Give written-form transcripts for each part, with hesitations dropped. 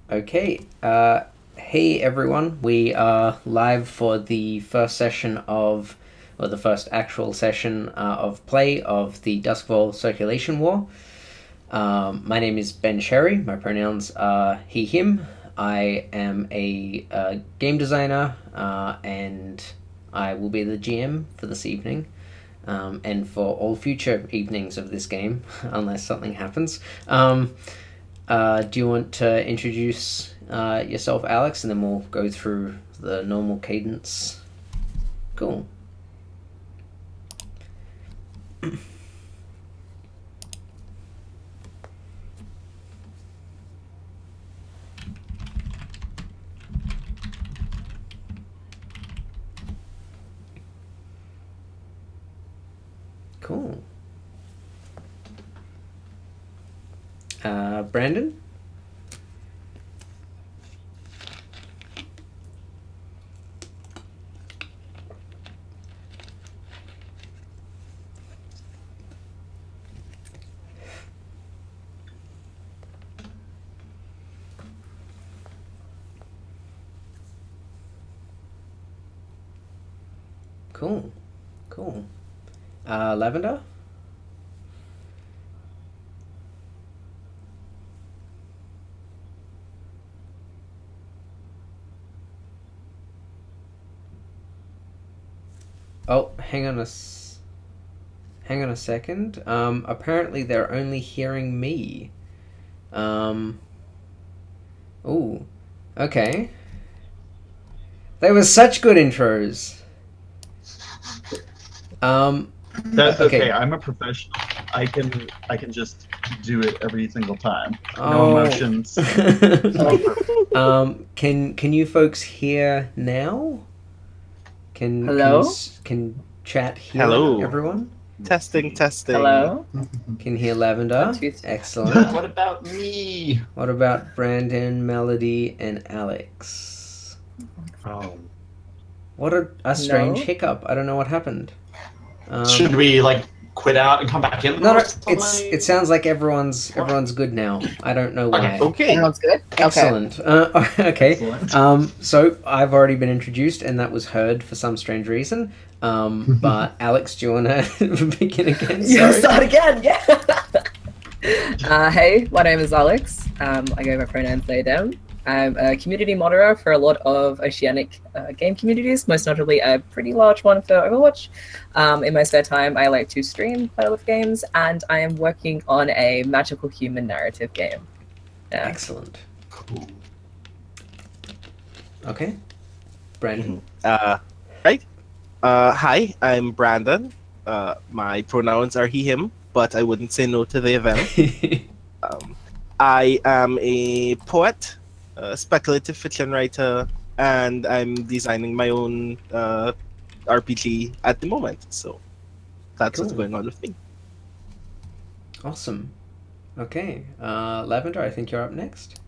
Okay. Hey everyone. We are live for the first session of, or the first actual session of play of the Doskvol Circulation War. My name is Ben Sherry. My pronouns are he, him. I am a game designer, and I will be the GM for this evening. And for all future evenings of this game, unless something happens. Do you want to introduce yourself, Alex, and then we'll go through the normal cadence? Cool. Cool. Brandon? Cool. Cool. Lavender? Oh, hang on a second. Apparently they're only hearing me. Ooh. Okay. They were such good intros. That's okay. okay. I'm a professional. I can just do it every single time. No emotions. Can you folks hear now? Hello? Can chat hear Hello. everyone? Testing. Hello? Can hear Lavender? Excellent. What about me? What about Brandon, Melody, and Alex? Oh. What a strange hiccup. I don't know what happened. Should we quit out and come back in? No, it sounds like everyone's good now. I don't know why. Okay. Everyone's good? Excellent. Okay. Excellent. So I've already been introduced, and that was heard for some strange reason. But Alex, do you want to begin again? Yeah, start again, yeah! Hey, my name is Alex. I go by pronouns they, them. I'm a community moderator for a lot of oceanic game communities, most notably a pretty large one for Overwatch. In my spare time, I like to stream quite a lot of games, and I am working on a magical human narrative game. Yeah. Excellent. Cool. Okay. Brandon. Right. Hi, I'm Brandon. My pronouns are he, him, but I wouldn't say no to the event. I am a poet, a speculative fiction writer, and I'm designing my own RPG at the moment. So that's what's Cool. going on with me. Awesome. Okay. Lavender, I think you're up next.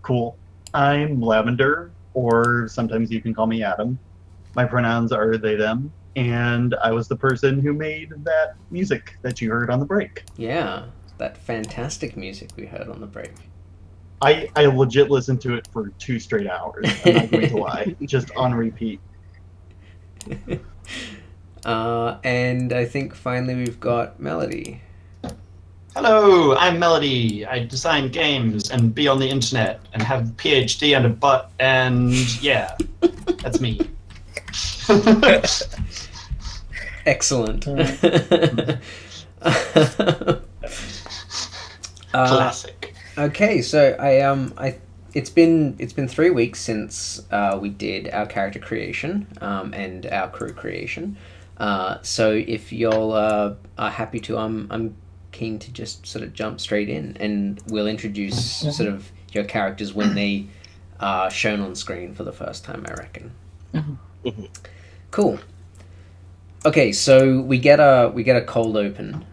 Cool. I'm Lavender, or sometimes you can call me Adam. My pronouns are they, them, and I was the person who made that music that you heard on the break. Yeah, that fantastic music we heard on the break. I legit listened to it for 2 straight hours. I'm not going to lie. Just on repeat. And I think finally we've got Melody. Hello, I'm Melody. I design games and be on the internet and have a PhD and a butt, and yeah, that's me. Excellent. Classic. Okay, so it's been 3 weeks since we did our character creation and our crew creation. So if y'all are happy to, I'm keen to just sort of jump straight in, and we'll introduce sort of your characters when they are shown on screen for the first time, I reckon. Cool. Okay, so we get a cold open.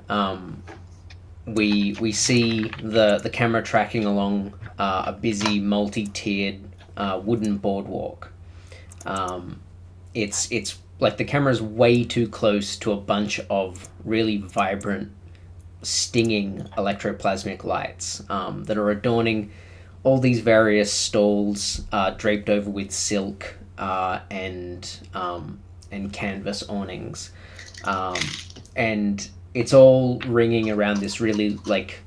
We see the camera tracking along a busy multi-tiered wooden boardwalk. It's like the camera's way too close to a bunch of really vibrant, stinging electroplasmic lights that are adorning all these various stalls draped over with silk and canvas awnings, and it's all ringing around this really like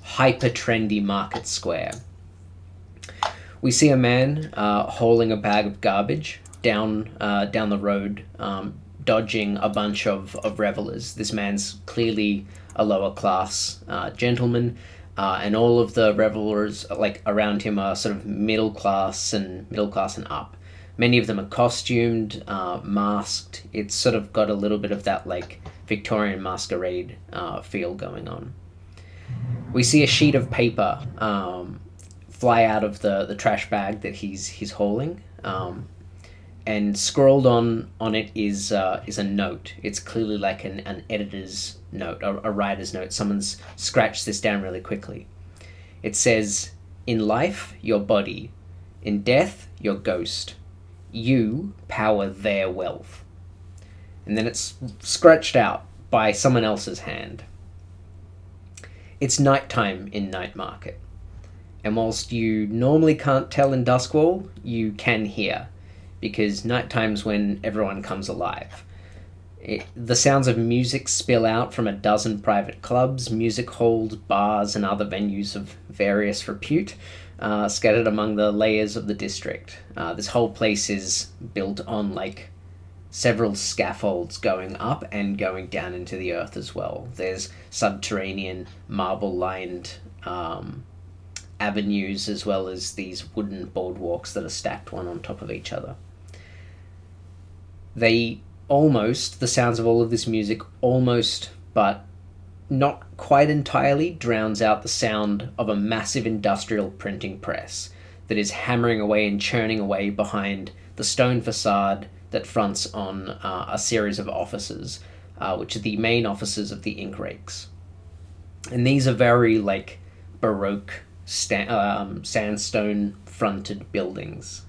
hyper trendy market square. We see a man hauling a bag of garbage down the road, dodging a bunch of revelers. This man's clearly a lower class gentleman, and all of the revelers like around him are sort of middle class and up. Many of them are costumed, masked. It's sort of got a little bit of that like Victorian masquerade feel going on. We see a sheet of paper fly out of the trash bag that he's hauling, and scrawled on it is a note. It's clearly like an editor's note, a writer's note. Someone's scratched this down really quickly. It says, "In life, your body. In death, your ghost. You power their wealth." And then it's scratched out by someone else's hand. It's nighttime in Night Market. And whilst you normally can't tell in Duskwall, you can hear, because nighttime's when everyone comes alive. The sounds of music spill out from a dozen private clubs, music halls, bars, and other venues of various repute, scattered among the layers of the district. This whole place is built on like several scaffolds going up and going down into the earth as well. There's subterranean marble-lined avenues, as well as these wooden boardwalks that are stacked one on top of each other. The sounds of all of this music almost, but not quite entirely, drowns out the sound of a massive industrial printing press that is hammering away and churning away behind the stone facade that fronts on a series of offices, which are the main offices of the ink rakes. And these are very like Baroque sandstone fronted buildings,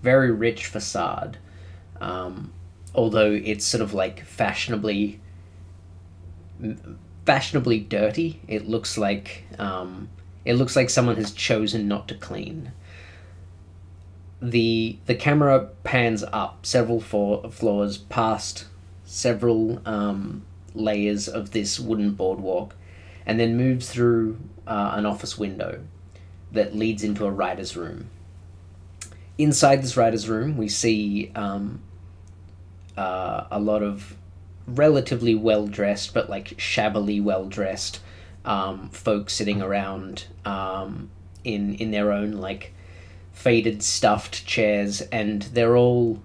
very rich facade, although it's sort of like fashionably dirty. It looks like someone has chosen not to clean. The camera pans up several floors past several layers of this wooden boardwalk, and then moves through an office window that leads into a writer's room. Inside this writer's room, we see a lot of relatively well-dressed, but like shabbily well-dressed folks sitting around in their own like faded stuffed chairs, and they're all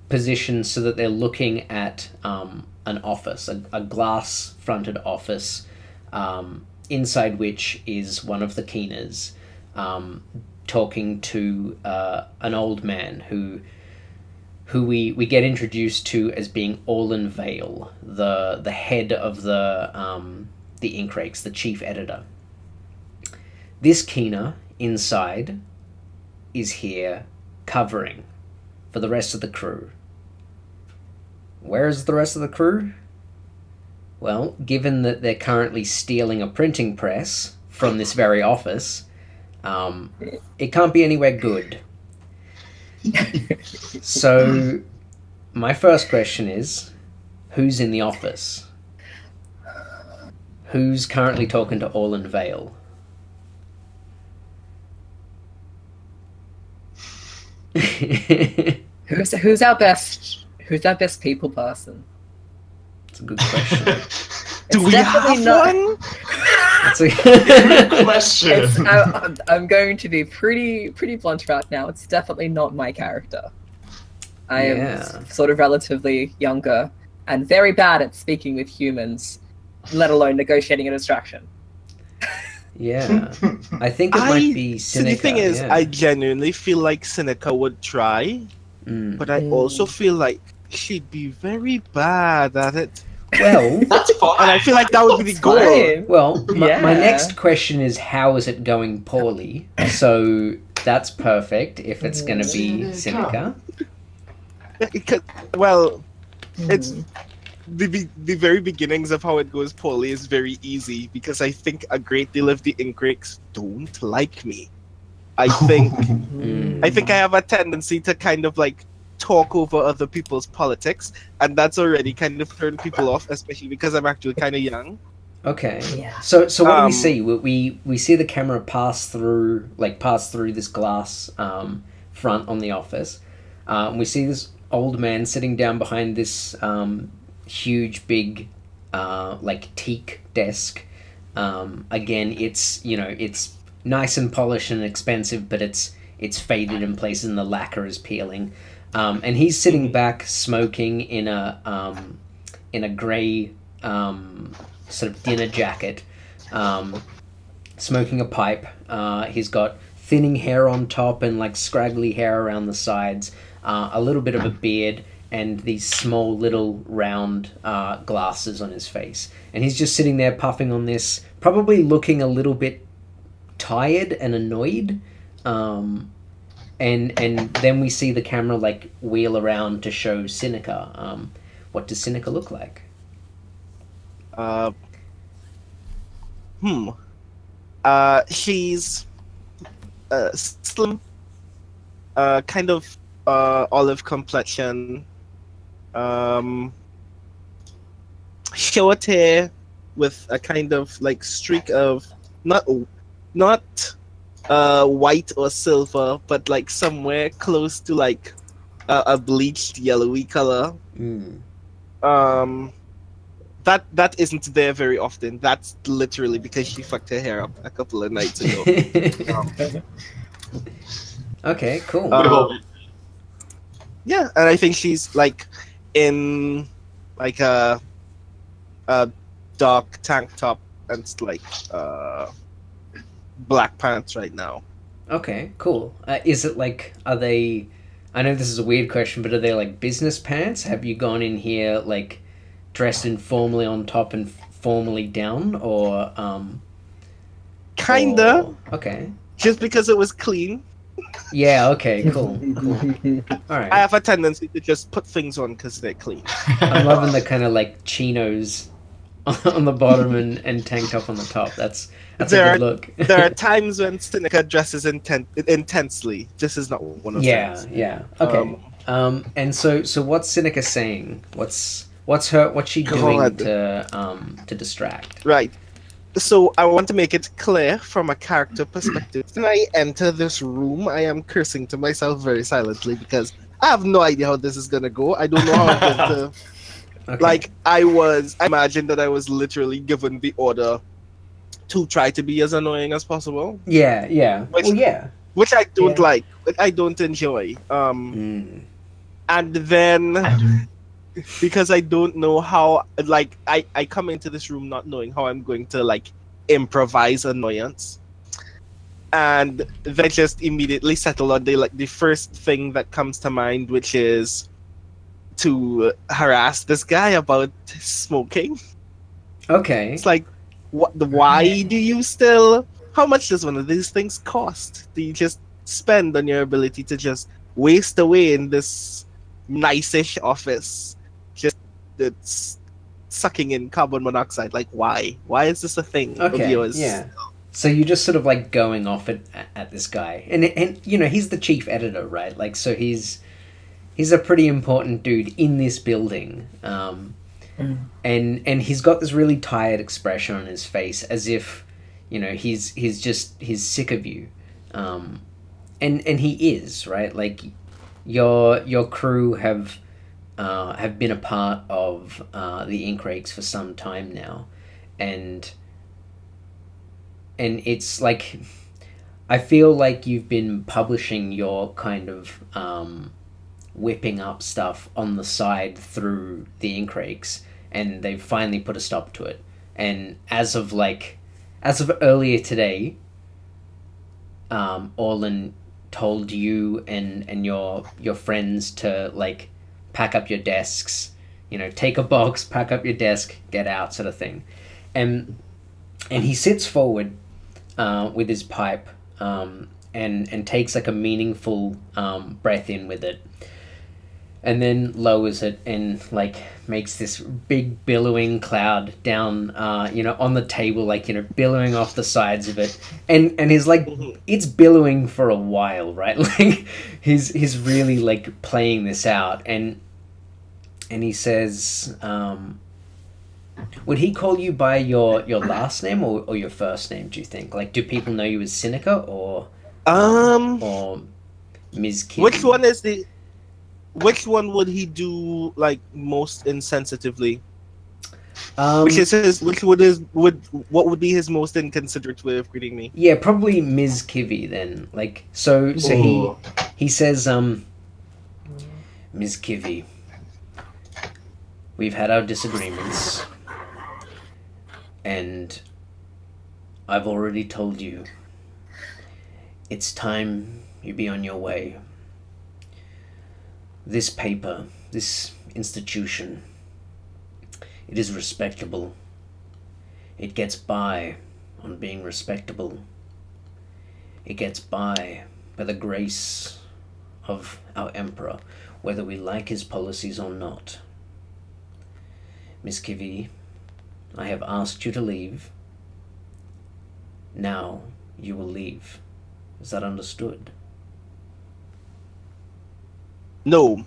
positioned so that they're looking at an office, a glass-fronted office, inside which is one of the keeners talking to an old man who we get introduced to as being Orlan Vale, the head of the ink rakes, the chief editor. This keener inside is here covering for the rest of the crew. Where is the rest of the crew? Well, given that they're currently stealing a printing press from this very office, it can't be anywhere good. So, my first question is, who's in the office? Who's currently talking to Orlan Vale? Who's our best people person? That's a good question. Do we have one? That's a Good question. I'm going to be pretty blunt right now. It's definitely not my character. I am sort of relatively younger and very bad at speaking with humans, let alone negotiating a distraction. Yeah, I think it might be Seneca. So the thing is, I genuinely feel like Seneca would try, but I also feel like she'd be very bad at it. Well, That's fine. And I feel like that would be the goal. Fine. well, my Yeah. next question is, how is it going poorly? So that's perfect if it's going to be Seneca. Well, it's the very beginnings of how it goes poorly is very easy, because I think a great deal of the ink rakes don't like me. I think Mm. I think I have a tendency to kind of like talk over other people's politics, and that's already kind of turned people off, especially because I'm actually kind of young. Okay. Yeah. So what do we Um, see? We see the camera pass through this glass front on the office. We see this old man sitting down behind this huge, big, like teak desk. Again, it's it's nice and polished and expensive, but it's faded in places and the lacquer is peeling. And he's sitting back smoking in a grey sort of dinner jacket, smoking a pipe. He's got thinning hair on top and like scraggly hair around the sides, a little bit of a beard, and these small little round glasses on his face. And he's just sitting there puffing on this, probably looking a little bit tired and annoyed. And then we see the camera like wheel around to show Sinica. What does Sinica look like? She's slim, kind of olive complexion, short hair with a kind of like streak of not white or silver, but like somewhere close to like a bleached yellowy color. Mm. That isn't there very often. That's literally because she fucked her hair up a couple of nights ago. Okay, cool. Yeah, and I think she's like in like a dark tank top and like black pants right now. Okay, cool. Is it like, are they, I know this is a weird question, but are they like business pants? Have you gone in here like dressed informally on top and formally down, or Kinda. or- okay. Just because it was clean. Yeah, okay, cool. Alright. I have a tendency to just put things on because they're clean. I'm loving the kind of like chinos on the bottom and tank top on the top. That's a good look. There are times when Seneca dresses intensely. This is not one of Yeah, them. yeah. Okay. And so what's Seneca saying? What's she doing God. to distract? Right. So I want to make it clear from a character perspective. When I enter this room, I am cursing to myself very silently because I have no idea how this is gonna go. I don't know how I'm going to. Okay. Like I imagine that I was literally given the order to try to be as annoying as possible. Yeah. Which- Well, yeah. Which I don't Yeah. like. Which I don't enjoy. Mm. And then because I don't know how, like I come into this room not knowing how I'm going to like improvise annoyance, and they just immediately settle on the first thing that comes to mind, which is to harass this guy about smoking. Okay. It's like, why do you still? How much does one of these things cost? Do you just spend on your ability to just waste away in this nice-ish office? Just it's sucking in carbon monoxide. Like, why? Why is this a thing of Okay. yours? Yeah. So you're just sort of like going off at this guy, and you know he's the chief editor, right? Like, so he's a pretty important dude in this building, and he's got this really tired expression on his face, as if he's sick of you, and he is, right? Like your crew have been a part of the Ink Rakes for some time now, and it's like I feel like you've been publishing your kind of whipping up stuff on the side through the Ink Rakes, and they've finally put a stop to it. And as of earlier today, Orlin told you and your friends to like pack up your desks, take a box, pack up your desk, get out, sort of thing. And he sits forward with his pipe and takes like a meaningful breath in with it. and then lowers it and like makes this big billowing cloud down on the table, like billowing off the sides of it, and he's like, it's billowing for a while, right? Like he's really like playing this out, and he says, would he call you by your last name or your first name, do you think? Like, do people know you as Seneca or Ms. Kim? Which one would he do like most insensitively? What would be his most inconsiderate way of greeting me? Yeah, probably Ms. Kivy then. Like, so he says, Ms. Kivy, we've had our disagreements, and I've already told you it's time you be on your way. This paper, this institution, it is respectable. It gets by on being respectable. It gets by the grace of our emperor, whether we like his policies or not. Miss Kivy, I have asked you to leave. Now you will leave. Is that understood? No.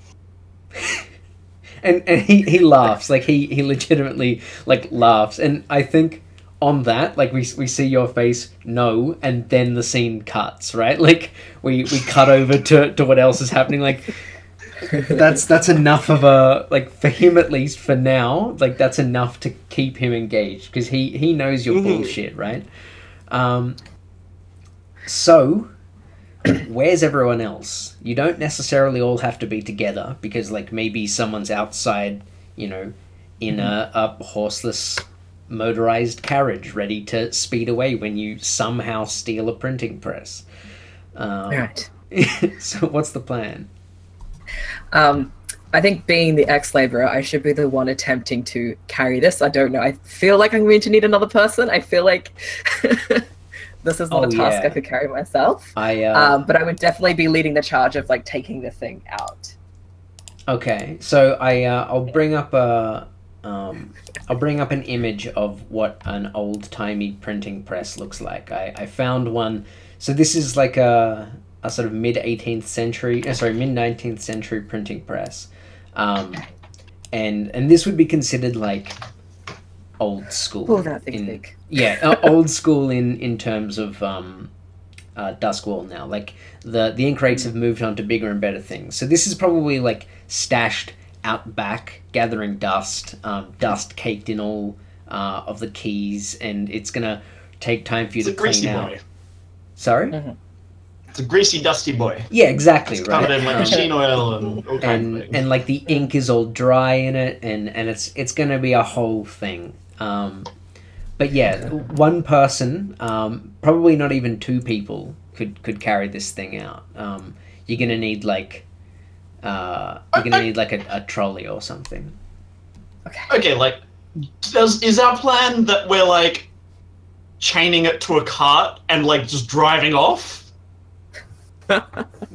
and he laughs, like he legitimately like laughs, and I think on that, like we see your face, no, and then the scene cuts, right? Like we cut over to what else is happening. Like that's enough of a, like, for him at least for now, like that's enough to keep him engaged, because he knows your bullshit, right? So where's everyone else? You don't necessarily all have to be together, because like maybe someone's outside, in a horseless motorized carriage ready to speed away when you somehow steal a printing press. Right. So what's the plan? I think, being the ex-laborer, I should be the one attempting to carry this. I don't know. I feel like I'm going to need another person. I feel like this is not a task I could carry myself. But I would definitely be leading the charge of like taking the thing out. Okay, so I'll bring up an image of what an old-timey printing press looks like. I found one. So this is like a sort of mid-19th century printing press. And this would be considered like old school. Oh, that thing's big. Yeah, old school in terms of Duskwall now. Like the ink rates have moved on to bigger and better things. So this is probably like stashed out back, gathering dust, dust caked in all of the keys, and it's gonna take time for you to clean out. Boy. Sorry? Mm-hmm. It's a greasy, dusty boy. Yeah, exactly, it's right. Covered in like machine oil and all kinds of things. And like the ink is all dry in it, and it's gonna be a whole thing. But yeah, one person, probably not even two people, could carry this thing out. You're gonna need like a trolley or something. Okay, like, is our plan that we're like chaining it to a cart and like just driving off?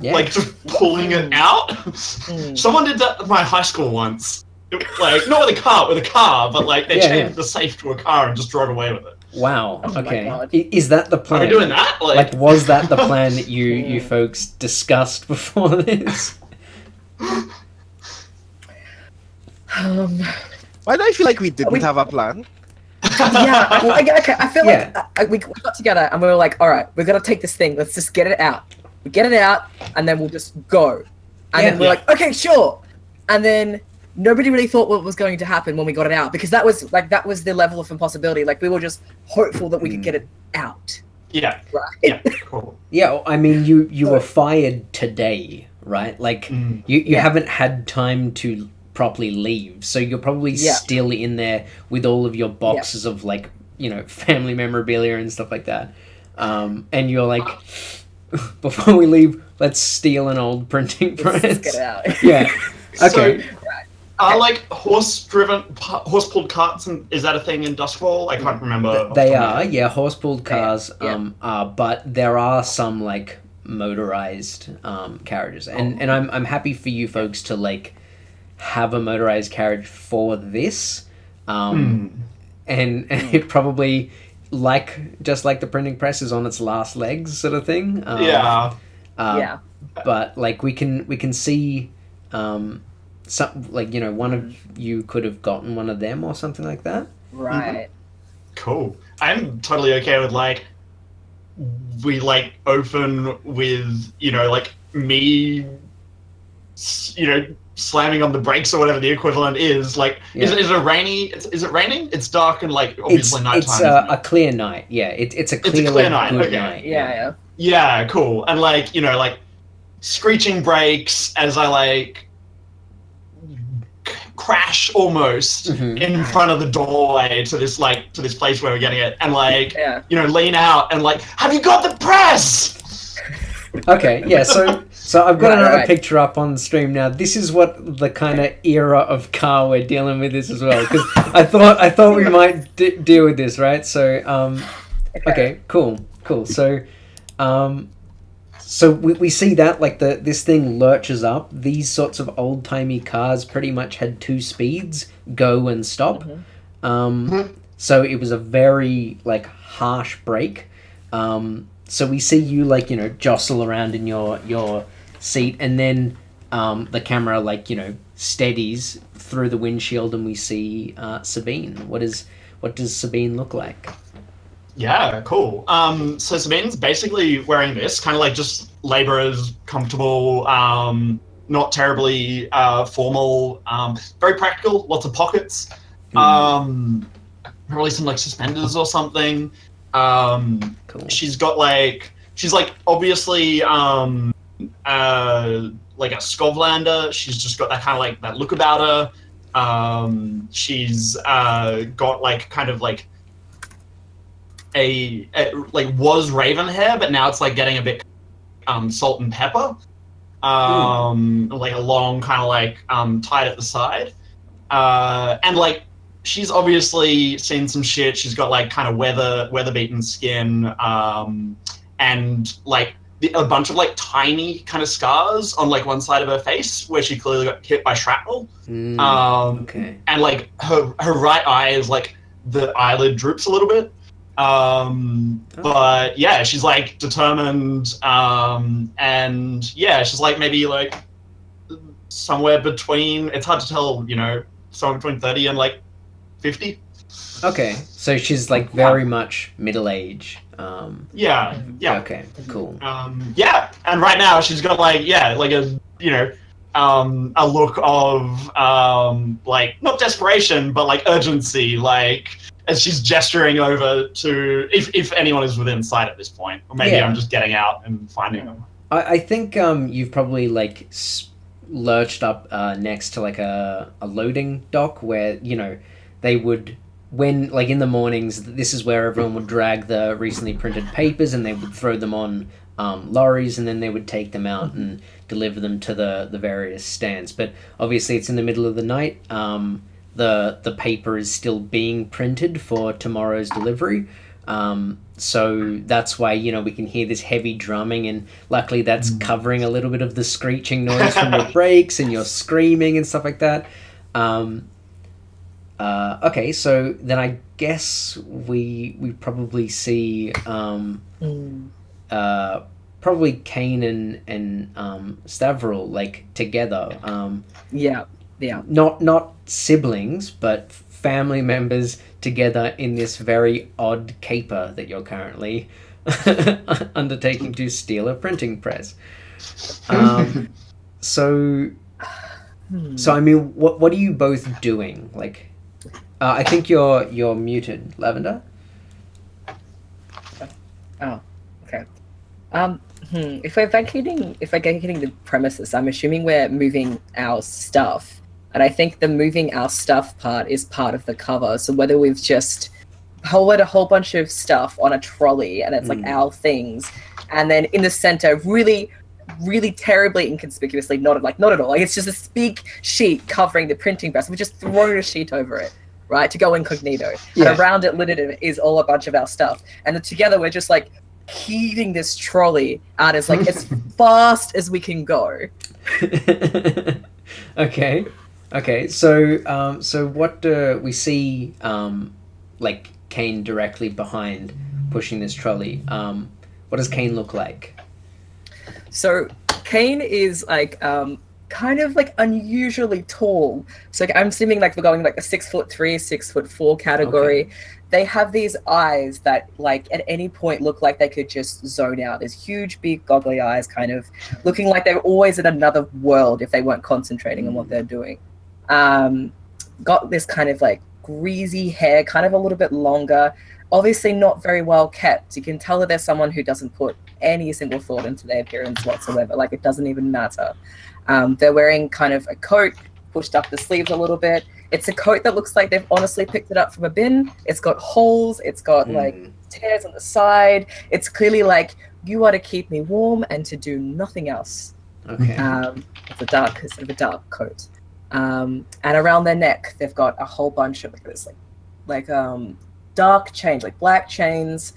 Yeah. Like just pulling it out? Someone did that at my high school once. Like, not with a car, but like they chained the safe to a car and just drove away with it. Wow. Okay. Is that the plan? Are we doing that? Like, was that the plan that you folks discussed before this? Why do I feel like we didn't have a plan? Yeah, okay. I feel like we got together and we were like, all right, we're gonna take this thing. Let's just get it out. We get it out, and then we'll just go. And then we're like, okay, sure. And then nobody really thought what was going to happen when we got it out, because that was the level of impossibility. Like, we were just hopeful that we could get it out. Yeah. Right. Yeah. Cool. Yeah. I mean, you were fired today, right? Like, you haven't had time to properly leave, so you're probably still in there with all of your boxes of like, family memorabilia and stuff like that. And you're like, before we leave, let's steal an old printing press. Let's get it out. Yeah. Okay. So, are like horse-pulled carts, and is that a thing in Doskvol? I can't remember. They are, horse-pulled cars are, but there are some like motorized carriages, and I'm happy for you folks to like have a motorized carriage for this, and it probably just like the printing press is on its last legs, sort of thing. Yeah. But like we can see, some, like, you know, one of you could have gotten one of them or something like that. Right. Cool. I'm totally okay with, like, we, like, open with, you know, like, me, you know, slamming on the brakes or whatever the equivalent is. Like, is it rainy? Is it raining? It's dark and, like, obviously nighttime. It's a clear night. Yeah, it's a clear night. Good night. Yeah. Yeah, cool. And, like, you know, like, screeching brakes as I, like, crash almost in front of the doorway to this place where we're getting it, and, like, you know, lean out and, like, have you got the press? Okay, yeah, so I've got another picture up on the stream now. This is what the kind of era of car we're dealing with is as well, because I thought we might deal with this, right? So, okay, cool. So we see that, like, this thing lurches up. These sorts of old-timey cars pretty much had 2 speeds, go and stop. So it was a very, like, harsh brake. So we see you, like, you know, jostle around in your seat, and then the camera, like, you know, steadies through the windshield, and we see Sabine. What does Sabine look like? Yeah, cool. So Sabine's basically wearing this, kind of like just laborers, comfortable, not terribly formal, very practical, lots of pockets, probably some, like, suspenders or something. Cool. She's like obviously like a Skovlander. She's just got that kind of, like, that look about her. She's got, like, kind of like a like was raven hair, but now it's, like, getting a bit salt and pepper. Like a long kind of, like, tied at the side. And, like, she's obviously seen some shit. She's got, like, kind of weather-beaten skin, and, like, a bunch of, like, tiny kind of scars on, like, one side of her face where she clearly got hit by shrapnel. Okay. And, like, her right eye is, like, the eyelid droops a little bit. But yeah, she's, like, determined, and yeah, she's, like, maybe, like, somewhere between, it's hard to tell, you know, somewhere between 30 and, like, 50. Okay, so she's, like, very much middle age. Yeah. Okay, cool. Yeah, and right now she's got, like, like a, you know, a look of, like, not desperation, but, like, urgency, like, as she's gesturing over to, if anyone is within sight at this point, or maybe I'm just getting out and finding them. I think you've probably, like, lurched up next to, like, a loading dock where, you know, they would, when, like, in the mornings, this is where everyone would drag the recently printed papers, and they would throw them on lorries, and then they would take them out and deliver them to the various stands. But obviously it's in the middle of the night. The paper is still being printed for tomorrow's delivery. So that's why, you know, we can hear this heavy drumming, and luckily that's covering a little bit of the screeching noise from your brakes and your screaming and stuff like that. Okay, so then I guess we probably see probably Kane and Stavral, like, together. Not siblings, but family members together in this very odd caper that you're currently undertaking to steal a printing press. So I mean, what are you both doing? Like, I think you're muted, Lavender. Oh, okay. If we're vacating the premises, I'm assuming we're moving our stuff. And I think the moving our stuff part is part of the cover. So whether we've just loaded a whole bunch of stuff on a trolley and it's like our things, and then in the center, really, really terribly inconspicuously, not at all. Like, it's just this big sheet covering the printing press. We just thrown a sheet over it, right, to go incognito. Yeah. And around it, littered, is all a bunch of our stuff. And then together, we're just, like, heaving this trolley out as, like, as fast as we can go. Okay. Okay, so so what do we see? Like Kane directly behind, pushing this trolley. What does Kane look like? So Kane is like kind of like unusually tall. So like, I'm assuming like we're going like a 6'3", 6'4" category. Okay. They have these eyes that like at any point look like they could just zone out. There's huge, big, goggly eyes, kind of looking like they're always in another world if they weren't concentrating on what they're doing. Got this kind of like greasy hair, kind of a little bit longer. Obviously not very well kept. You can tell that there's someone who doesn't put any single thought into their appearance whatsoever. Like it doesn't even matter. They're wearing kind of a coat pushed up the sleeves a little bit. It's a coat that looks like they've honestly picked it up from a bin. It's got holes. It's got like tears on the side. It's clearly like, you are to keep me warm and to do nothing else. Okay. It's sort of a dark coat. And around their neck, they've got a whole bunch of this like dark chains, like black chains,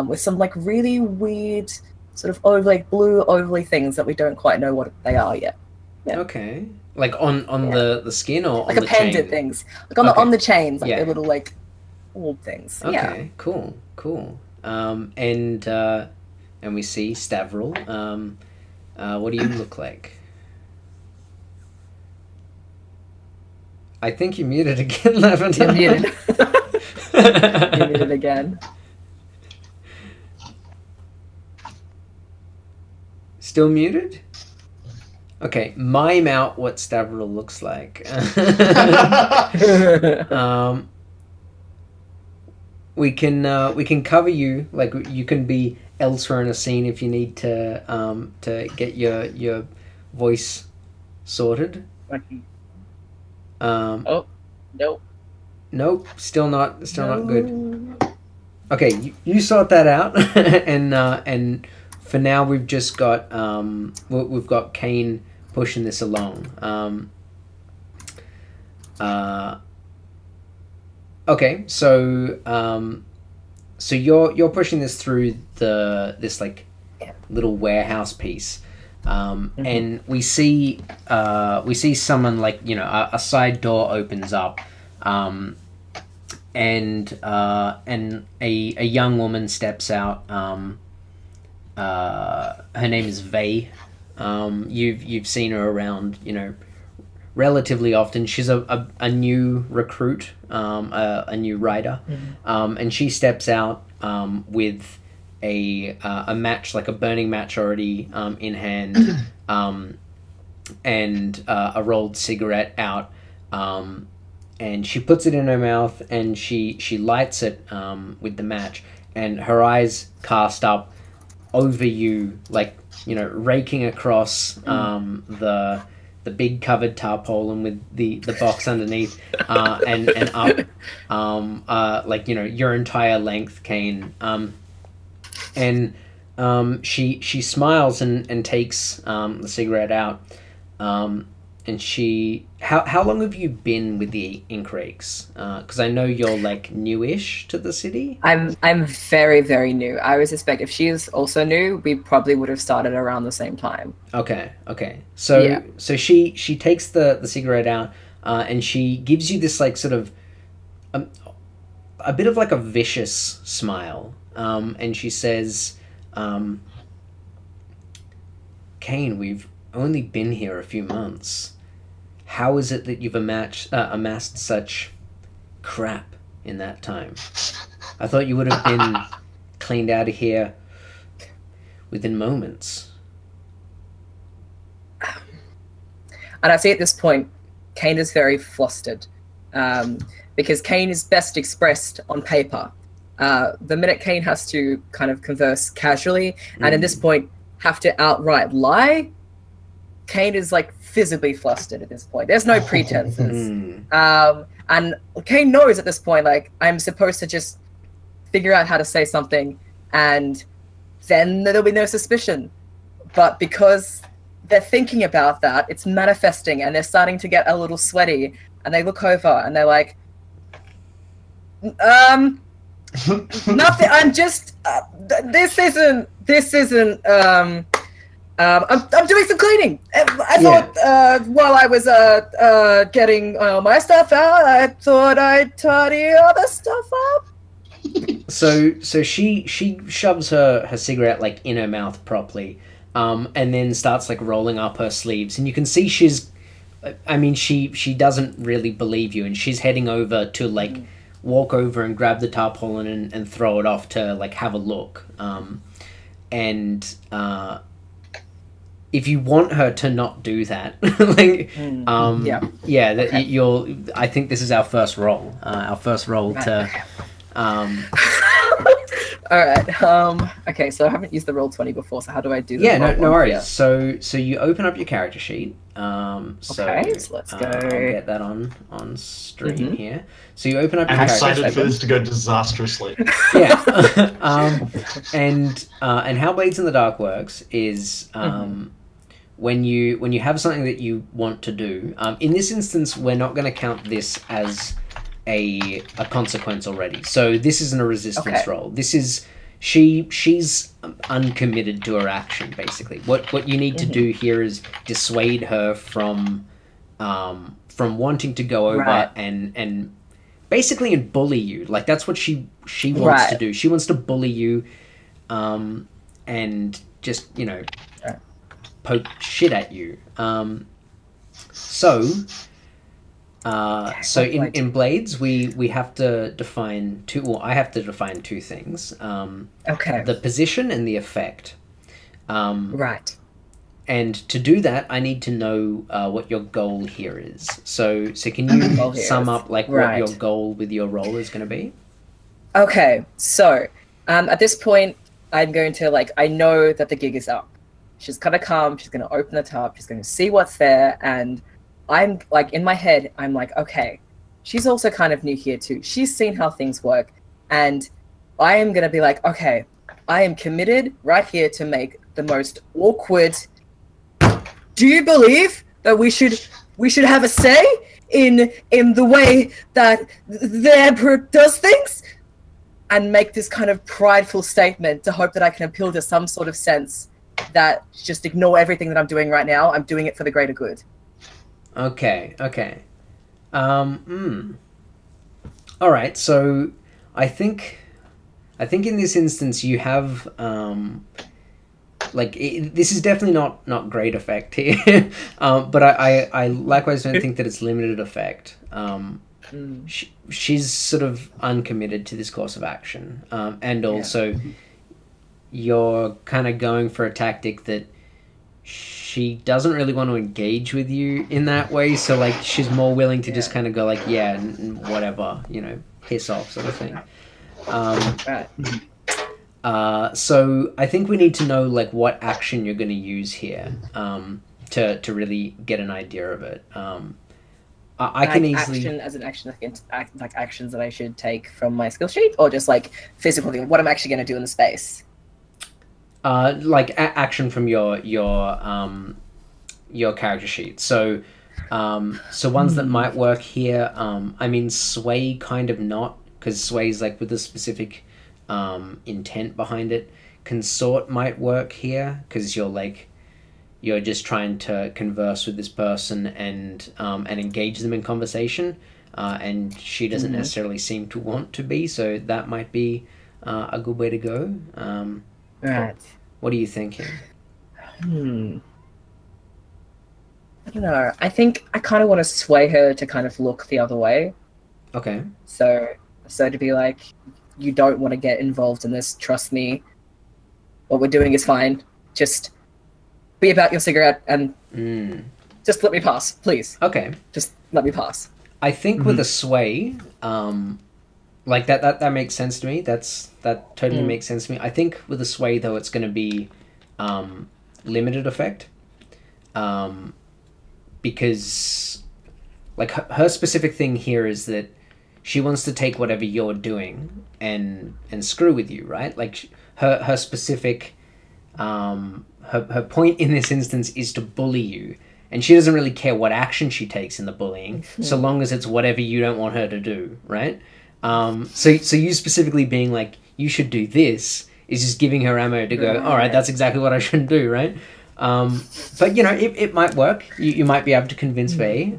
with some like really weird sort of like blue overly things that we don't quite know what they are yet. Yeah. Okay. Like on the skin or like on the chain? appended things, like on the chains, like Yeah. they're little like orb things. Okay. Yeah. Cool. And we see Stavral. What do you look like? I think you're muted again, Lavender. You're muted. You're muted again. Still muted? Okay, mime out what Stavral looks like. We can cover you, like you can be elsewhere in a scene if you need to get your voice sorted. Oh, nope. Nope, still not good. Okay, you sort that out, and for now we've just got we've got Kane pushing this along. Okay, so so you're pushing this through this like little warehouse piece. And we see someone, like, you know, a side door opens up, and a young woman steps out. Her name is Vey. You've seen her around, you know, relatively often. She's a new recruit, a new rider, and she steps out with a match, like a burning match already in hand, and a rolled cigarette out, and she puts it in her mouth and she lights it with the match, and her eyes cast up over you, like, you know, raking across the big covered tarpaulin with the box underneath, and up, like, you know, your entire length, Kane. And she smiles and takes the cigarette out, and she, how long have you been with the Inkrakes? Because I know you're like newish to the city. I'm very, very new. I would suspect if she is also new, we probably would have started around the same time. Okay. So Yeah. so she takes the cigarette out, and she gives you this like sort of a bit of like a vicious smile, and she says, Kane, we've only been here a few months. How is it that you've amassed such crap in that time? I thought you would have been cleaned out of here within moments. And I see at this point, Kane is very flustered, because Kane is best expressed on paper. The minute Kane has to kind of converse casually, and at this point have to outright lie, Kane is like visibly flustered at this point. There's no pretenses. And Kane knows at this point, like, I'm supposed to just figure out how to say something, and then there'll be no suspicion. But because they're thinking about that, it's manifesting, and they're starting to get a little sweaty, and they look over and they're like, nothing. I'm just this isn't I'm doing some cleaning. I thought while I was getting my stuff out, I thought I'd tidy other stuff up. So she shoves her cigarette like in her mouth properly, and then starts like rolling up her sleeves, and you can see she doesn't really believe you, and she's heading over to like walk over and grab the tarpaulin and throw it off to like have a look, if you want her to not do that, like, I think this is our first roll. To. Alright, okay, so I haven't used the roll20 before, so how do I do this? Yeah, no worries. So you open up your character sheet. So let's go. I'll get that on stream here. So you open up your I'm character sheet. excited for this to go disastrously. Yeah. And how Blades in the Dark works is when you have something that you want to do. In this instance, we're not going to count this as a consequence already. So this isn't a resistance roll. This is she's uncommitted to her action, basically. What you need to do here is dissuade her from wanting to go over and basically bully you. Like that's what she wants to do. She wants to bully you and just, poke shit at you. So in Blades, we have to define two. Well, I have to define two things. The position and the effect. Right. And to do that, I need to know what your goal here is. So can you sum up like what your goal with your role is going to be? Okay, so at this point, I'm going to I know that the gig is up. She's gonna come. She's gonna open the top. She's gonna see what's there, and I'm in my head, I'm like, okay, she's also kind of new here too. She's seen how things work, and I am gonna be like, okay, I am committed right here to make the most awkward. Do you believe that we should have a say in the way that the Emperor does things? And make this kind of prideful statement to hope that I can appeal to some sort of sense that just ignore everything that I'm doing right now. I'm doing it for the greater good. Okay. All right. So, I think in this instance you have this is definitely not great effect here, but I likewise don't think that it's limited effect. She's sort of uncommitted to this course of action, and also you're kind of going for a tactic that she doesn't really want to engage with you in that way, so she's more willing to just kind of go whatever, piss off sort of thing. So I think we need to know what action you're going to use here to really get an idea of it. I can easily actions that I should take from my skill sheet, or just physical thing, what I'm actually going to do in the space. Action from your character sheet. So ones that might work here. Sway kind of not, because sway's with a specific intent behind it. Consort might work here because you're just trying to converse with this person and engage them in conversation, and she doesn't necessarily seem to want to be. So that might be a good way to go. Right. What are you thinking? I don't know. I think I kind of want to sway her to kind of look the other way. Okay. So to be you don't want to get involved in this. Trust me. What we're doing is fine. Just be about your cigarette and just let me pass, please. Okay. Just let me pass. I think with a sway, that makes sense to me. That totally makes sense to me. I think with a sway though, it's going to be limited effect, because her specific thing here is that she wants to take whatever you're doing and screw with you, right? Her specific her point in this instance is to bully you, and she doesn't really care what action she takes in the bullying, so long as it's whatever you don't want her to do, right? So you specifically being you should do this is just giving her ammo to go, all right, that's exactly what I should do, right? But you know, it might work. You might be able to convince Vey.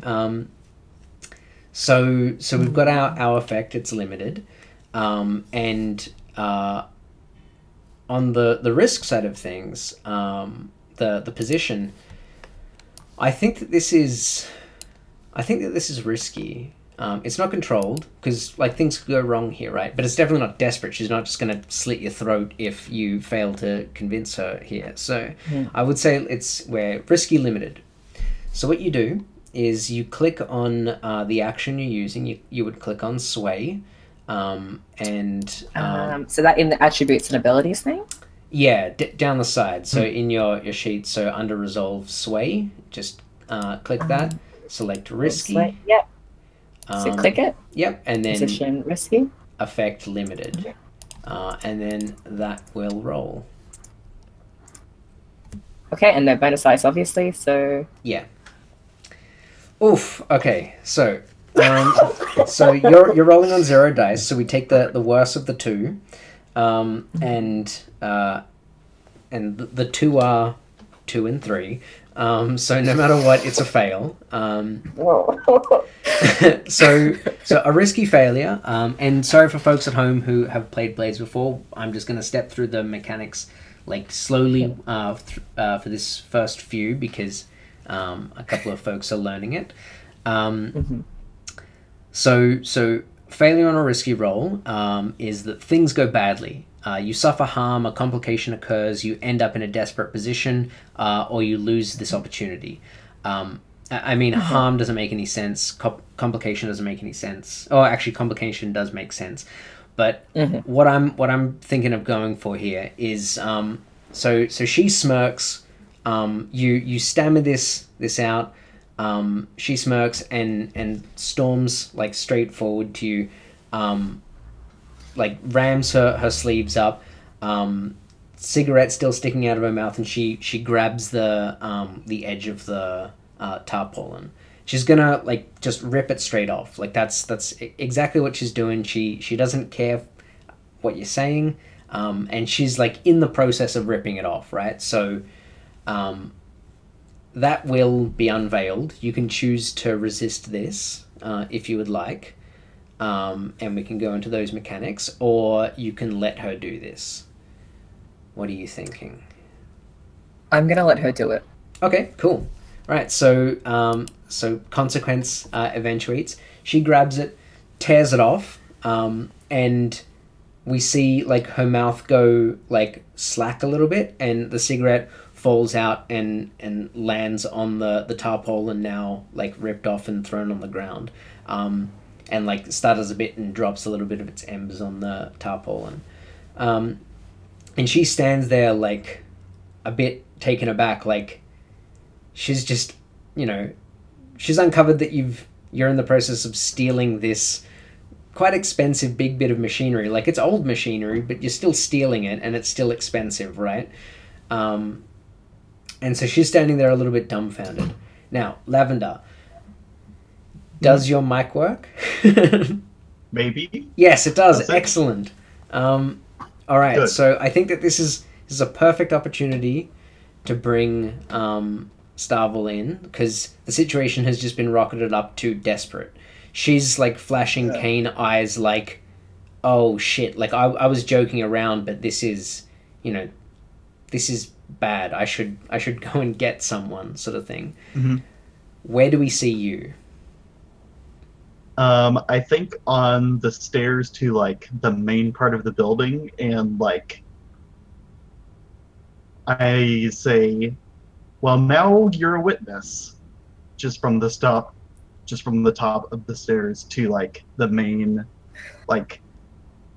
So we've got our effect. It's limited, and on the risk side of things, the position. I think that this is risky. It's not controlled because like things could go wrong here, right? But it's definitely not desperate. She's not just going to slit your throat if you fail to convince her here. So I would say we're risky limited. So what you do is you click on the action you're using. You would click on sway, so that in the attributes and abilities thing. Yeah, down the side. So in your sheet, so under resolve sway, just click that. Select risky. Sway, yep. So click it. Yep, and then Position risky. Effect limited, and then that will roll. Okay, and they're bonus dice, obviously. So yeah. Oof. Okay, so so you're rolling on 0 dice. So we take the worst of the two, and the two are 2 and 3. So no matter what, it's a fail. So a risky failure. And sorry for folks at home who have played Blades before. I'm just going to step through the mechanics like slowly for this first few because a couple of folks are learning it. So failure on a risky roll is that things go badly. You suffer harm, a complication occurs, you end up in a desperate position, or you lose this opportunity. I mean, harm doesn't make any sense. Complication doesn't make any sense. Oh, actually, complication does make sense. But what I'm thinking of going for here is so she smirks. You stammer this out. She smirks and storms like straight forward to you. Like rams her sleeves up, cigarette still sticking out of her mouth, and she grabs the edge of the tarpaulin. She's gonna like just rip it straight off. Like that's exactly what she's doing. She doesn't care what you're saying, and she's like in the process of ripping it off, right? So that will be unveiled. You can choose to resist this if you would like. And we can go into those mechanics, or you can let her do this. What are you thinking? I'm gonna let her do it. Okay, cool. Right, so consequence eventuates. She grabs it, tears it off, and we see like her mouth go like slack a little bit, and the cigarette falls out and lands on the tarpaulin, now like ripped off and thrown on the ground. And like stutters a bit and drops a little bit of its embers on the tarpaulin. And she stands there like a bit taken aback, like she's just, you know, she's uncovered that you're in the process of stealing this quite expensive big bit of machinery. Like it's old machinery, but you're still stealing it and it's still expensive, right? And so she's standing there a little bit dumbfounded. Now, Lavender, does your mic work? Maybe. Yes, it does. Excellent. All right. Good. So I think that this is a perfect opportunity to bring Starville in, because the situation has just been rocketed up to desperate. She's like flashing cane eyes, like, oh shit! Like I was joking around, but this is, you know, this is bad. I should go and get someone, sort of thing. Mm-hmm. Where do we see you? I think on the stairs to like the main part of the building, and like I say, well, now you're a witness, just from the top of the stairs to like the main, like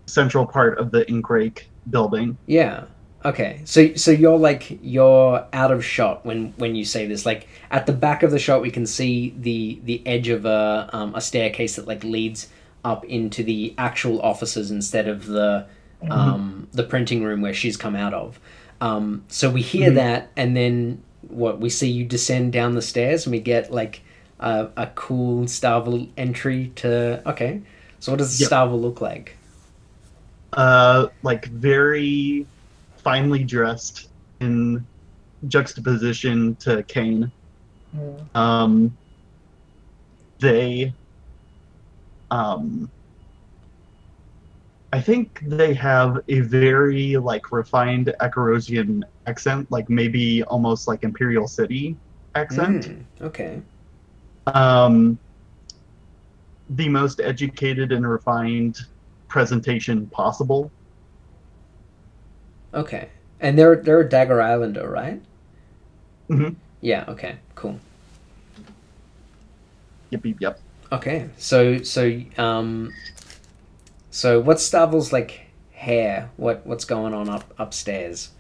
central part of the ink rake building. Yeah. Okay, so you're out of shot when you say this. Like at the back of the shot, we can see the edge of a staircase that like leads up into the actual offices instead of the printing room where she's come out of. So we hear that, and then we see you descend down the stairs, and we get like a cool Starville entry to. Okay, so what does Starville look like? Like very finely dressed in juxtaposition to Kane. Mm. They, I think they have a very like refined Ecorosian accent, like maybe almost like Imperial City accent. Okay. The most educated and refined presentation possible. Okay. And they're a Dagger Islander, right? Mm-hmm. Yeah. Okay. Cool. Yep. Okay. So what's Stavel's like hair? What's going on upstairs?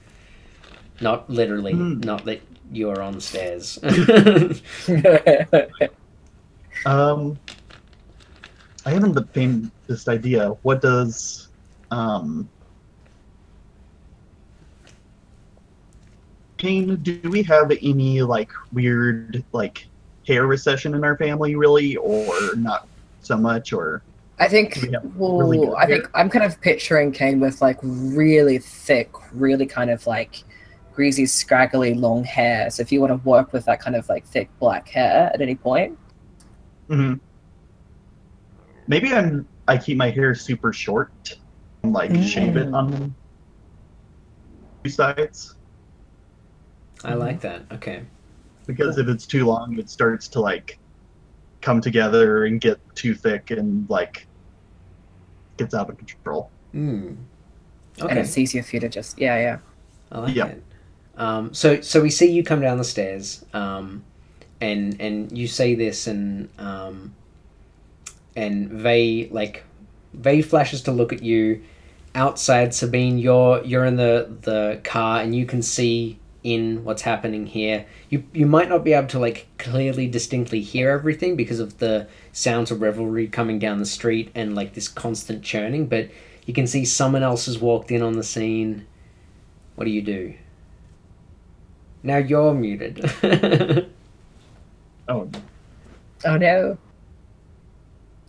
Not literally. Not that you're on stairs. I haven't the faintest idea. What does Kane, do we have any like weird like hair recession in our family really, or not so much, or I think really good I think I'm kind of picturing Kane with like really thick, really kind of like greasy, scraggly, long hair. So if you want to work with that kind of like thick black hair at any point. Mm-hmm. Maybe I keep my hair super short and like shave it on two sides. I like that. Okay. Because if it's too long, it starts to like come together and get too thick and like gets out of control. And Okay. it's easier for you to just yeah. I like Yep. it. So we see you come down the stairs, and you say this, and Vey flashes to look at you. Outside, Sabine, you're in the car, and you can see in what's happening here. You might not be able to like clearly, distinctly hear everything because of the sounds of revelry coming down the street and like this constant churning, but you can see someone else has walked in on the scene. What do you do? Now you're muted. Oh, Oh no.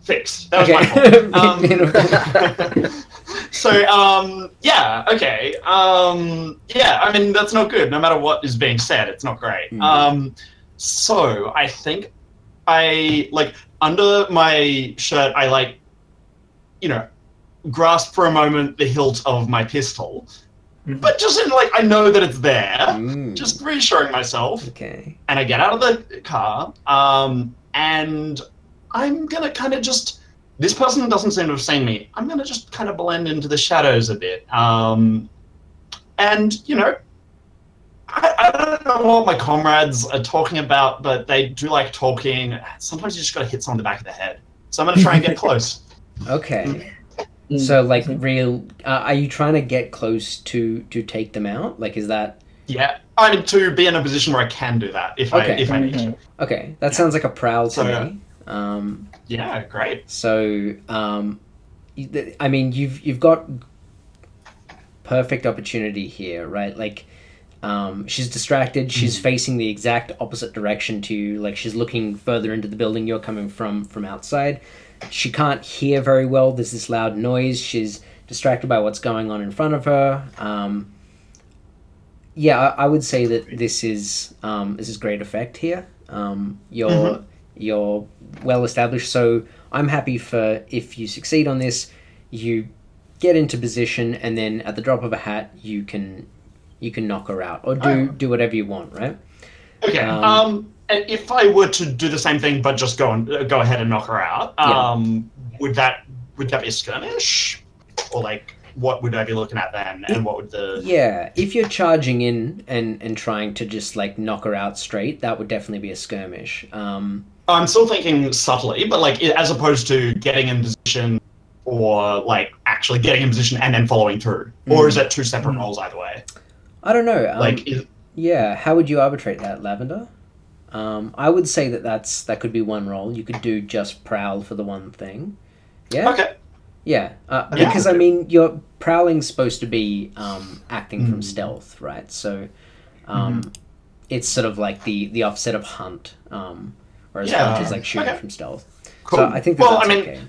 Fixed. That was my Beautiful. fault. So, yeah, okay. Yeah, I mean, that's not good. No matter what is being said, it's not great. So, I think I, like, under my shirt, I, like, you know, grasp for a moment the hilt of my pistol. But just in, like, I know that it's there. Just reassuring myself. Okay. And I get out of the car, and I'm gonna kind of just... This person doesn't seem to have seen me. I'm gonna just kind of blend into the shadows a bit. And, you know, I don't know what my comrades are talking about, but they do like talking. Sometimes you just gotta hit someone in the back of the head. So I'm gonna try and get close. Okay. So, like, real... are you trying to get close to take them out? Like, is that... Yeah. I mean, to be in a position where I can do that, if I need to. Okay, that sounds like a prowl to me. Yeah, great. So, I mean, you've got perfect opportunity here, right? Like, she's distracted. She's facing the exact opposite direction to you. Like, she's looking further into the building. You're coming from outside. She can't hear very well. There's this loud noise. She's distracted by what's going on in front of her. Yeah, I would say that this is great effect here. You're well established, so I'm happy for if you succeed on this, you get into position, and then at the drop of a hat, you can knock her out or do whatever you want, right? Okay. And if I were to do the same thing, but just go ahead and knock her out, would that be a skirmish, or like what would I be looking at then, and what would the... Yeah, if you're charging in and trying to just like knock her out straight, that would definitely be a skirmish. I'm still thinking subtly, but like as opposed to getting in position or like actually getting in position and then following through, or is that two separate roles either way? I don't know. Yeah, how would you arbitrate that, Lavender? I would say that could be one role. You could do just prowl for the one thing. Yeah. Okay. Yeah, because I mean, your prowling's supposed to be acting from stealth, right? So, it's sort of like the offset of hunt, whereas hunt is like shooting from stealth. Cool. So I think that's okay.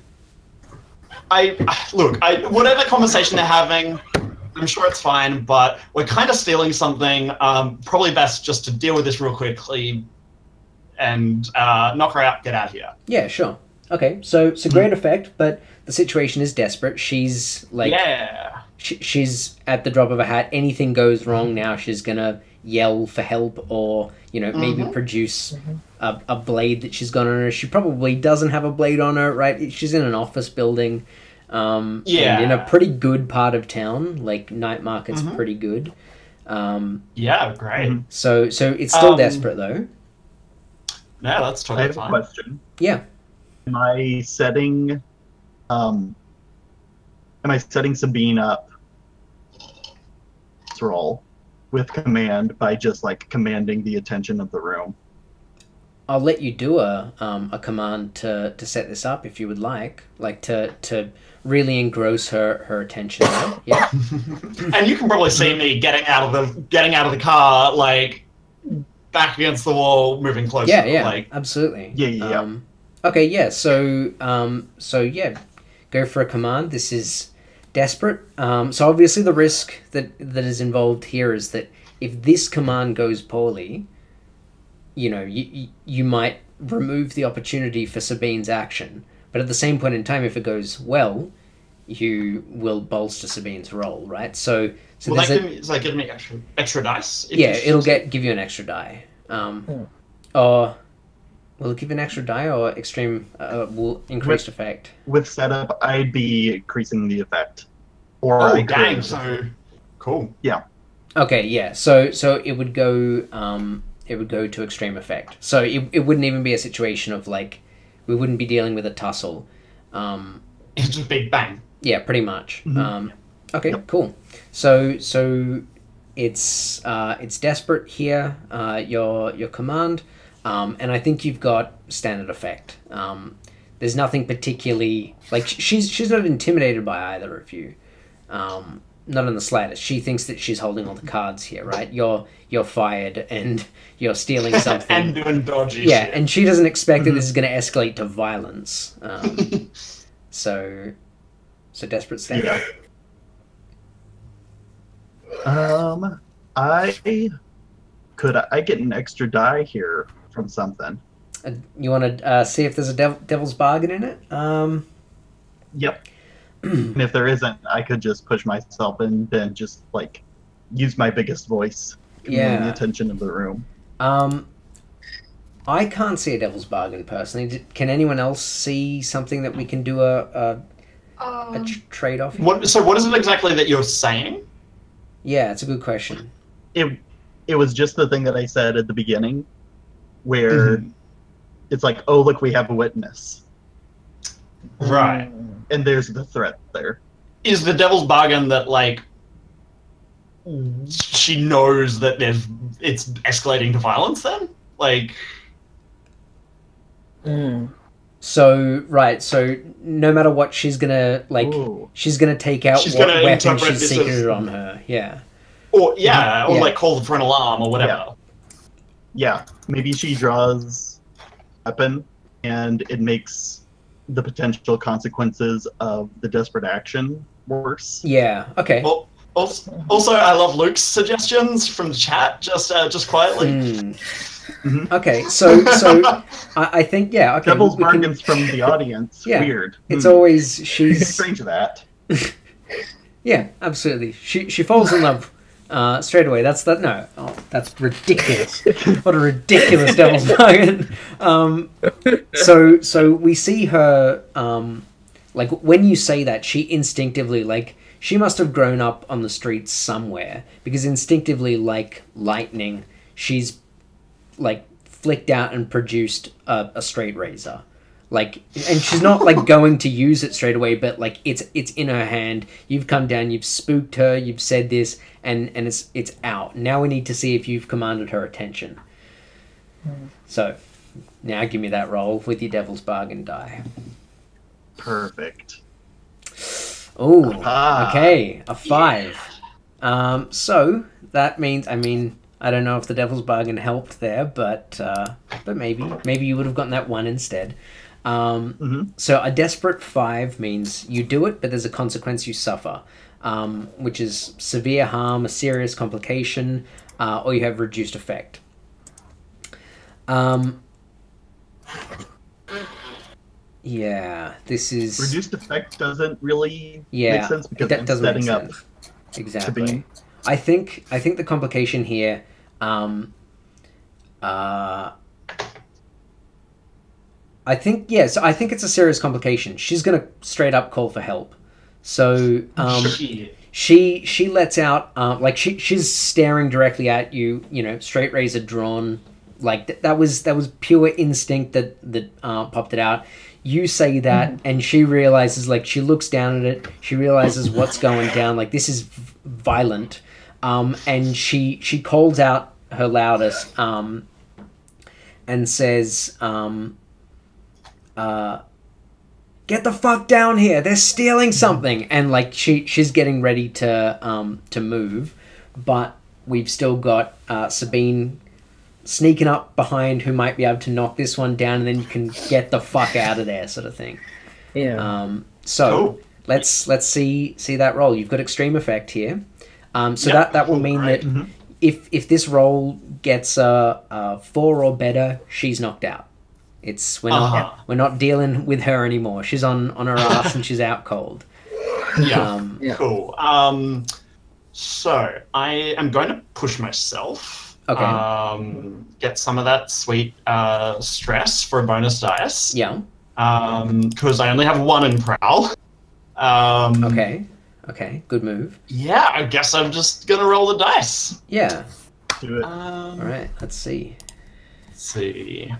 Whatever conversation they're having, I'm sure it's fine, but we're kind of stealing something. Probably best just to deal with this real quickly and knock her out, get out of here. Yeah, sure. Okay, so great effect, but the situation is desperate. She's like, yeah, she's at the drop of a hat. Anything goes wrong now, she's gonna yell for help, or maybe produce a blade that she's got on her. She probably doesn't have a blade on her, right? She's in an office building, and in a pretty good part of town. Like night market's pretty good. Yeah, great. So it's still desperate though. No, that's totally I have fine. a question. Yeah. Am I setting Sabine up to roll with command by just like commanding the attention of the room? I'll let you do a command to set this up if you would like to really engross her attention. There. Yeah. And you can probably see me getting out of the car, like back against the wall, moving closer. Yeah, like absolutely. Yeah. Okay, yeah. So yeah, go for a command. This is desperate. So obviously the risk that is involved here is that if this command goes poorly, you might remove the opportunity for Sabine's action. But at the same point in time, if it goes well, you will bolster Sabine's roll, right? So will that give me extra dice? Yeah, it'll give you an extra die. Or will it give you an extra die, or extreme will increased effect? With setup, I'd be increasing the effect. Or dang! So cool. Yeah. Okay, yeah. So it would go to extreme effect. So it wouldn't even be a situation of like we wouldn't be dealing with a tussle. It's just big bang. Yeah, pretty much. Okay, Yep. cool. So it's desperate here. Your command, and I think you've got standard effect. There's nothing particularly like she's not intimidated by either of you. Not in the slightest. She thinks that she's holding all the cards here, right? You're fired and you're stealing something and doing dodgy yeah, shit. and she doesn't expect that this is going to escalate to violence. So desperate stand. Yeah. I get an extra die here from something? You want to see if there's a devil's bargain in it? Yep. And if there isn't, I could just push myself in and just like use my biggest voice, command the attention of the room. I can't see a devil's bargain personally. Can anyone else see something that we can do a trade-off? So what is it exactly that you're saying? Yeah, it's a good question. It was just the thing that I said at the beginning, where it's like, oh look, we have a witness. Right. And there's the threat there. Is the devil's bargain that like she knows that it's escalating to violence then? Like So no matter what, she's gonna she's gonna take out what weapon she's secreted on her. Yeah. Or like call for an alarm or whatever. Yeah. Maybe she draws a weapon and it makes the potential consequences of the desperate action worse. Yeah. Okay. Well, also, I love Luke's suggestions from the chat. Just quietly. Okay. So I think okay. Devil's bargains from the audience. Yeah. Weird. It's always she's strange that. Yeah, absolutely. She falls in love straight away. That's ridiculous. What a ridiculous devil's bargain. So we see her like when you say that, she instinctively like she must have grown up on the streets somewhere, because instinctively, like lightning, she's like flicked out and produced a straight razor. Like, and she's not like going to use it straight away, but like it's in her hand. You've come down, you've spooked her, you've said this, and it's out. Now we need to see if you've commanded her attention. So now give me that roll with your devil's bargain die. Perfect. Oh, okay, a 5. So that means, I don't know if the devil's bargain helped there, but maybe you would have gotten that 1 instead. So a desperate 5 means you do it, but there's a consequence you suffer. which is severe harm, a serious complication, or you have reduced effect. Yeah, this is... Reduced effect doesn't really Yeah, make sense because that I'm doesn't make setting up sense. the Exactly. beam. I think the complication here, I think it's a serious complication. She's gonna straight up call for help. So she lets out like she's staring directly at you. You know, straight razor drawn. Like that was pure instinct that popped it out. You say that, and she realizes, like, she looks down at it. She realizes what's going down. Like, this is violent, and she calls out her loudest and says, "Get the fuck down here! They're stealing something!" And like she's getting ready to move, but we've still got Sabine sneaking up behind, who might be able to knock this one down, and then you can get the fuck out of there, sort of thing. Yeah. So Cool. let's see that roll. You've got extreme effect here. So that will mean that if this roll gets a 4 or better, she's knocked out. We're not dealing with her anymore. She's on her ass and she's out cold. Yeah. Cool. So I am going to push myself. Okay. Get some of that sweet stress for a bonus dice. Yeah. Because I only have 1 in prowl. Okay. Good move. Yeah, I guess I'm just gonna roll the dice. Yeah. Do it. All right. Let's see. Let's see.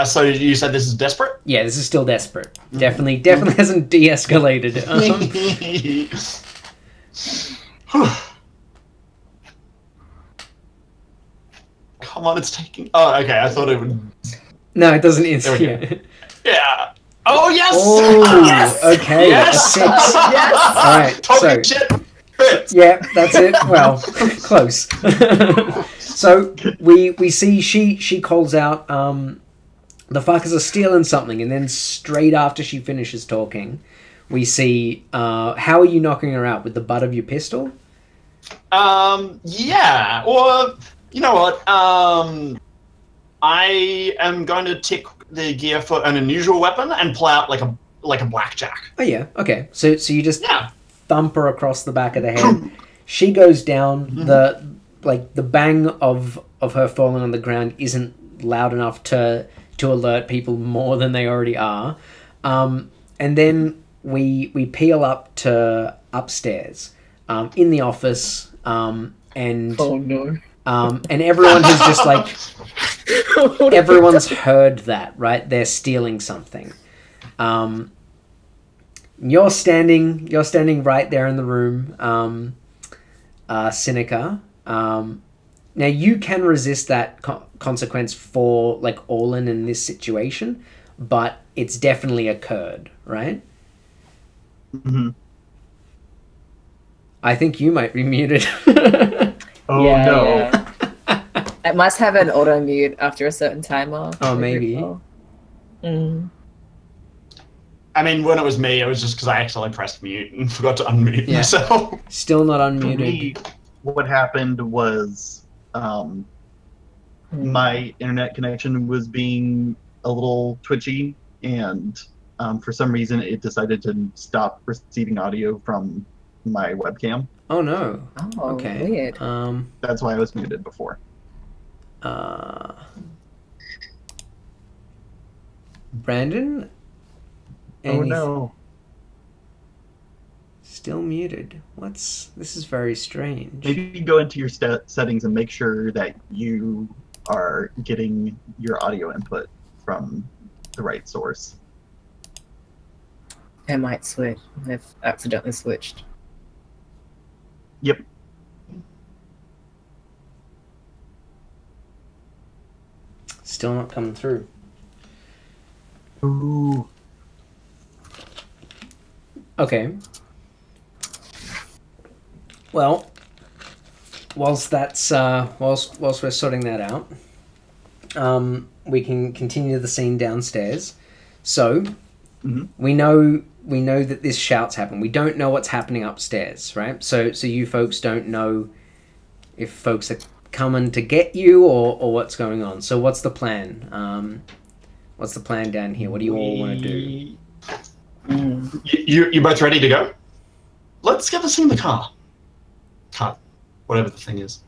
So you said this is desperate? Yeah, this is still desperate. Definitely hasn't de-escalated. Come on, it's taking... Oh, okay, I thought it would... No, it doesn't. There we go. Yeah. Oh, yes! Oh, Yes! okay. Yes! A 6. Yes! All right, Talking so- shit. Crit. Yeah, that's it. Well, close. So we see she calls out, "The fuckers are stealing something," and then straight after she finishes talking, we see, how are you knocking her out, with the butt of your pistol? Yeah. Or, you know what? I am going to tick the gear for an unusual weapon and pull out like a blackjack. Oh yeah, okay. So you just Yeah. thump her across the back of the head. She goes down. The bang of her falling on the ground isn't loud enough to alert people more than they already are. And then we peel up to upstairs, in the office, and Oh no. and everyone has just like everyone's heard that, right? They're stealing something. You're standing right there in the room, Sinica. Now you can resist that consequence for like Orlin in this situation, but it's definitely occurred, right? Mhm. I think you might be muted. Oh Yeah, no. yeah. It must have an auto mute after a certain timer. Oh, maybe. Mm. I mean, when it was me, it was just because I accidentally pressed mute and forgot to unmute Yeah. myself. Still not For unmuted. me, what happened was my internet connection was being a little twitchy, and for some reason it decided to stop receiving audio from my webcam. Oh no. Oh, Okay. weird. That's why I was muted before. Brandon? Oh Any- no. Still muted. This is very strange. Maybe go into your settings and make sure that you are getting your audio input from the right source. I might switch. I've accidentally switched. Yep. Still not coming through. Ooh. Okay. Well, whilst we're sorting that out, we can continue the scene downstairs. So Mhm. we know know that this shout's happened. We don't know what's happening upstairs, right? So you folks don't know if folks are coming to get you or what's going on. So what's the plan? What's the plan down here? What do you all want to do? You both ready to go? Let's get this in the car. Car, whatever the thing is.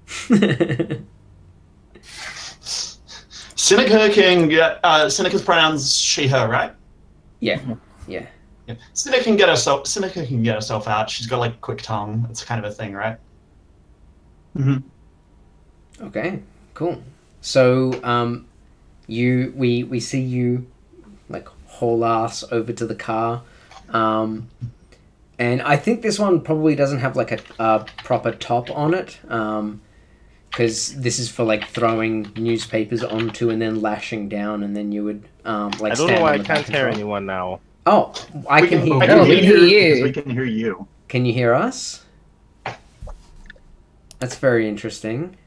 Seneca's pronouns she, her, right? Yeah. Seneca can get herself out. She's got like a quick tongue. It's kind of a thing, right? Mm-hmm. Okay, cool. So we see you like haul ass over to the car. And I think this one probably doesn't have like a proper top on it. Because this is for like throwing newspapers onto and then lashing down, and then you would like. I don't know why I can't hear anyone now. Oh, I can hear No, we you. can hear you. We can hear you. Can you hear us? That's very interesting.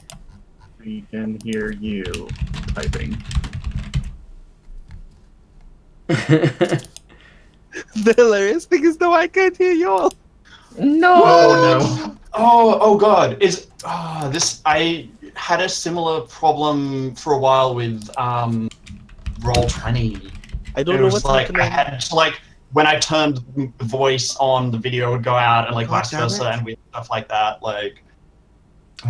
We can hear you typing. The hilarious thing is, no, I can't hear you all. No. Oh no. Oh God! I had a similar problem for a while with Roll20. I don't It know was what's like happening. I had to like when I turned the voice on, the video would go out, and like God vice damn versa, it. and with stuff like that. Like,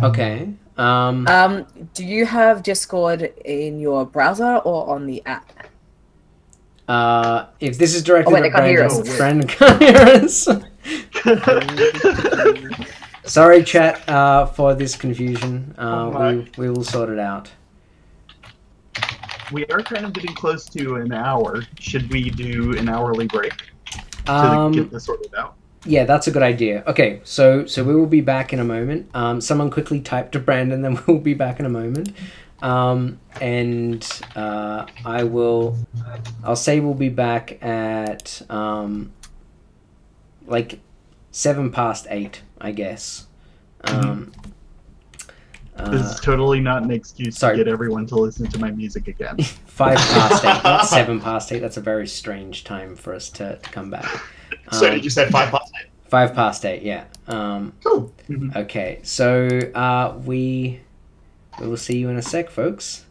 Okay. Do you have Discord in your browser or on the app? If this is directed Oh, wait, at they can't hear Brandon, us. Brandon can't hear us. Sorry, chat, for this confusion. We will sort it out. We are kind of getting close to an hour. Should we do an hourly break to get this sorted out? Yeah, that's a good idea. Okay, so we will be back in a moment. Someone quickly type to Brandon, then we'll be back in a moment. I'll say we'll be back at like 8:07, I guess. This is totally not an excuse sorry. to get everyone to listen to my music again. 8:05, not 8:07. That's a very strange time for us to come back. so did you say 8:05? 8:05, yeah. Cool. Okay, so we will see you in a sec, folks.